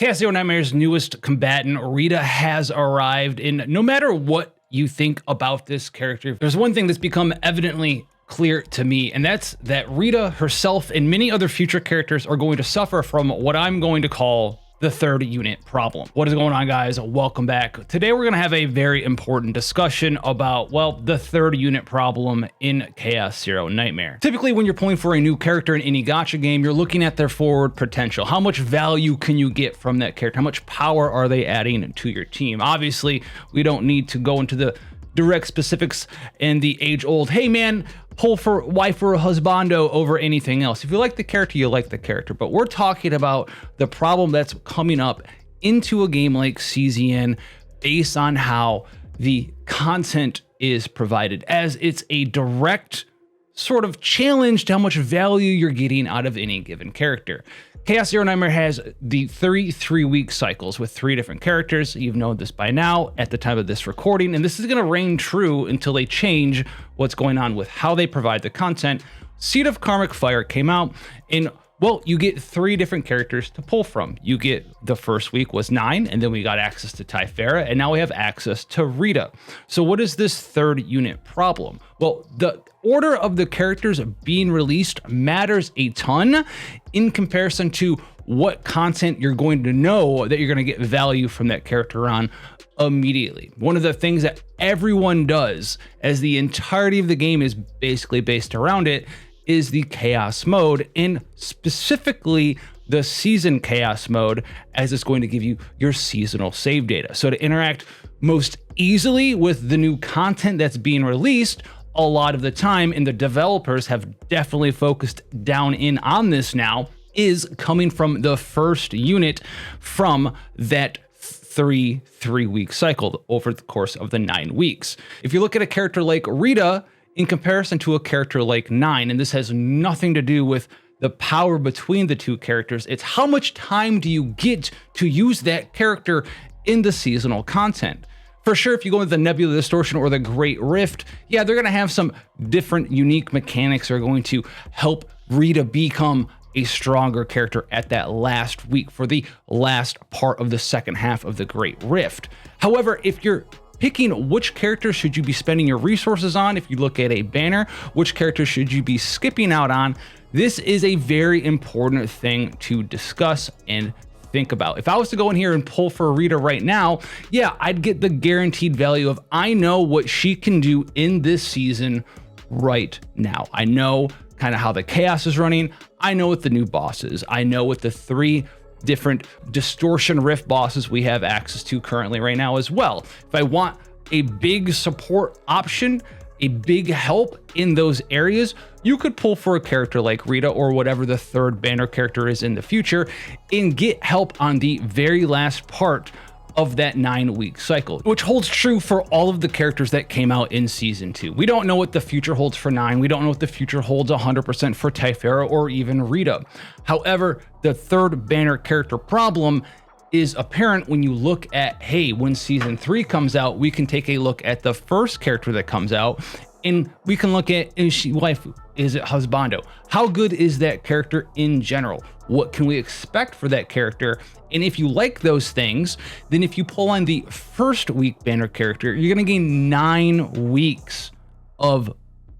KSO Nightmare's newest combatant, Rita, has arrived, and no matter what you think about this character, there's one thing that's become evidently clear to me, and that's that Rita herself and many other future characters are going to suffer from what I'm going to call the third unit problem. What is going on, guys? Welcome back. Today we're going to have a very important discussion about, well, the third unit problem in Chaos Zero Nightmare. Typically, when you're pulling for a new character in any gacha game, you're looking at their forward potential. How much value can you get from that character? How much power are they adding to your team? Obviously, we don't need to go into the direct specifics and the age-old, hey man, pull for wife or husbando over anything else. If you like the character, you like the character. But we're talking about the problem that's coming up into a game like CZN based on how the content is provided, as it's a direct sort of challenge to how much value you're getting out of any given character. Chaos Zero Nightmare has the 3-3-week cycles with 3 different characters. You've known this by now at the time of this recording, and this is going to reign true until they change what's going on with how they provide the content. Seed of Karmic Fire came out, and well, you get 3 different characters to pull from. You get, the first week was 9, and then we got access to Typhara, and now we have access to Rita. So what is this third unit problem? Well, the order of the characters being released matters a ton in comparison to what content you're going to know that you're going to get value from that character on immediately. One of the things that everyone does, as the entirety of the game is basically based around it, is the chaos mode, and specifically the season chaos mode, as it's going to give you your seasonal save data. So to interact most easily with the new content that's being released a lot of the time, and the developers have definitely focused down in on this now, is coming from the first unit from that 3-3-week cycle over the course of the 9 weeks. If you look at a character like Rita in comparison to a character like 9, and this has nothing to do with the power between the two characters, it's how much time do you get to use that character in the seasonal content. For sure, if you go with the Nebula Distortion or the Great Rift, yeah, they're going to have some different unique mechanics that are going to help Rita become a stronger character at that last week for the last part of the second half of the Great Rift. However, if you're picking which characters should you be spending your resources on, if you look at a banner, which characters should you be skipping out on, this is a very important thing to discuss and think about. If I was to go in here and pull for Rita right now, yeah, I'd get the guaranteed value of, I know what she can do in this season right now. I know kind of how the chaos is running. I know what the new boss is. I know what the 3 different distortion rift bosses we have access to currently right now as well. If I want a big support option, a big help in those areas, you could pull for a character like Rita or whatever the third banner character is in the future and get help on the very last part of that 9-week cycle, which holds true for all of the characters that came out in season 2. We don't know what the future holds for 9. We don't know what the future holds 100% for Typhara or even Rita. However, the third banner character problem is apparent when you look at, hey, when season 3 comes out, we can take a look at the first character that comes out, and we can look at, is she waifu? Is it husbando? How good is that character in general? What can we expect for that character? And if you like those things, then if you pull on the first week banner character, you're gonna gain 9 weeks of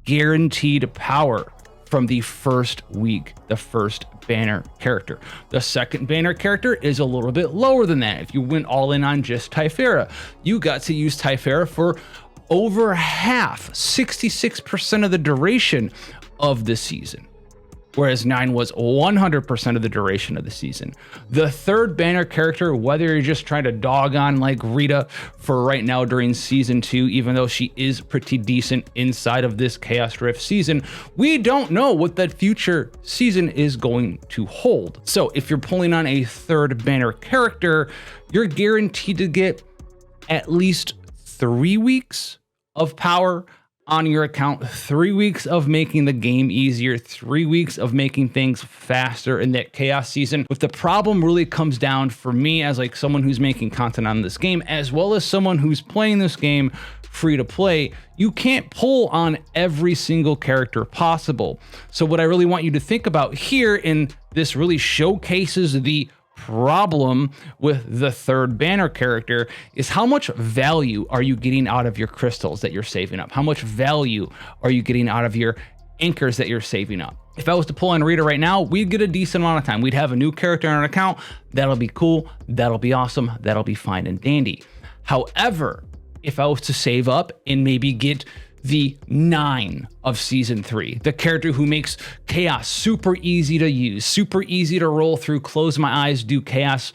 guaranteed power from the first week, the first banner character. The second banner character is a little bit lower than that. If you went all in on just Typhara, you got to use Typhara for over half, 66% of the duration of the season, whereas 9 was 100% of the duration of the season. The third banner character, whether you're just trying to dog on like Rita for right now during season 2, even though she is pretty decent inside of this Chaos Rift season, we don't know what that future season is going to hold. So if you're pulling on a third banner character, you're guaranteed to get at least 3 weeks of power on your account, 3 weeks of making the game easier, 3 weeks of making things faster in that chaos season. But the problem really comes down for me as like someone who's making content on this game, as well as someone who's playing this game free to play, you can't pull on every single character possible. So what I really want you to think about here, and this really showcases the problem with the third banner character is how much value are you getting out of your crystals that you're saving up? How much value are you getting out of your anchors that you're saving up? If I was to pull in Rita right now, we'd get a decent amount of time. We'd have a new character on our account. That'll be cool. That'll be awesome. That'll be fine and dandy. However, if I was to save up and maybe get the 9 of season 3, the character who makes chaos super easy to use, super easy to roll through, close my eyes, do chaos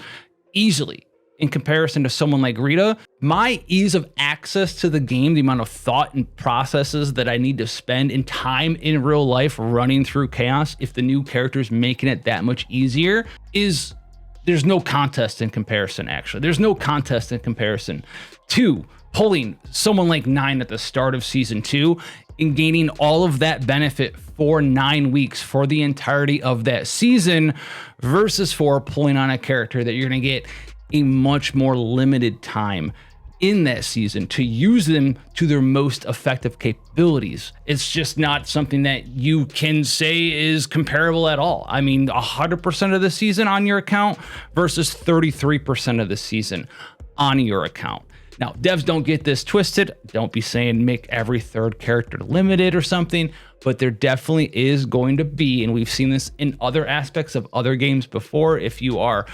easily. In comparison to someone like Rita, my ease of access to the game, the amount of thought and processes that I need to spend in time in real life running through chaos, if the new character's making it that much easier, there's no contest in comparison, actually. There's no contest in comparison to pulling someone like 9 at the start of season 2 and gaining all of that benefit for 9 weeks for the entirety of that season versus for pulling on a character that you're going to get a much more limited time in that season to use them to their most effective capabilities. It's just not something that you can say is comparable at all. I mean, 100% of the season on your account versus 33% of the season on your account. Now, devs, don't get this twisted. Don't be saying make every third character limited or something, but there definitely is going to be, and we've seen this in other aspects of other games before. If you are,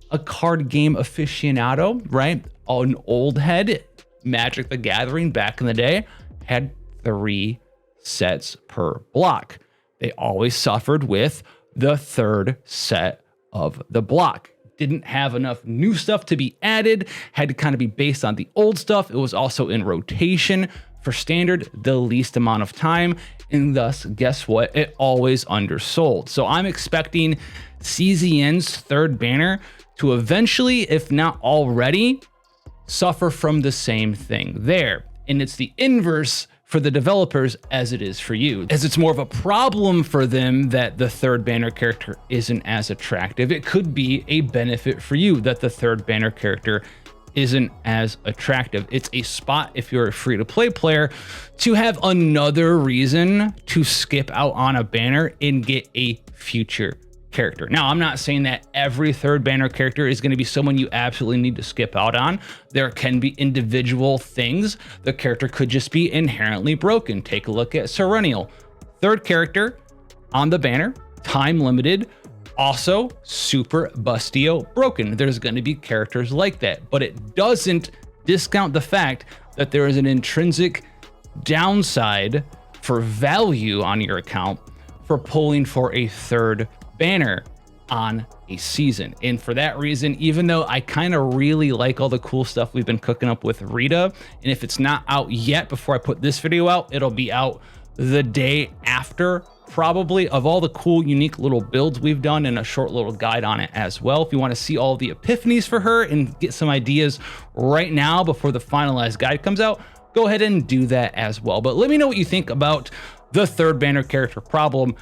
a card game aficionado, right? An old head, Magic the Gathering back in the day had 3 sets per block. They always suffered with the third set of the block. Didn't have enough new stuff to be added, had to kind of be based on the old stuff. It was also in rotation for standard, the least amount of time, and thus, guess what? It always undersold. So I'm expecting CZN's third banner to eventually, if not already, suffer from the same thing there. And it's the inverse for the developers as it is for you, as it's more of a problem for them that the third banner character isn't as attractive. It could be a benefit for you that the third banner character isn't as attractive. It's a spot, if you're a free-to-play player, to have another reason to skip out on a banner and get a future character. Now, I'm not saying that every third banner character is going to be someone you absolutely need to skip out on. There can be individual things. The character could just be inherently broken. Take a look at Serenial. Third character on the banner, time limited, also super bustio broken. There's going to be characters like that, but it doesn't discount the fact that there is an intrinsic downside for value on your account for pulling for a third banner on a season. And for that reason, even though I kind of really like all the cool stuff we've been cooking up with Rita, and if it's not out yet before I put this video out, it'll be out the day after, probably, of all the cool, unique little builds we've done, and a short little guide on it as well. If you want to see all the epiphanies for her and get some ideas right now before the finalized guide comes out, go ahead and do that as well. But let me know what you think about the third banner character problem.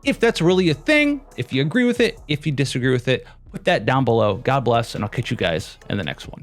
If that's really a thing, if you agree with it, if you disagree with it, put that down below. God bless, and I'll catch you guys in the next one.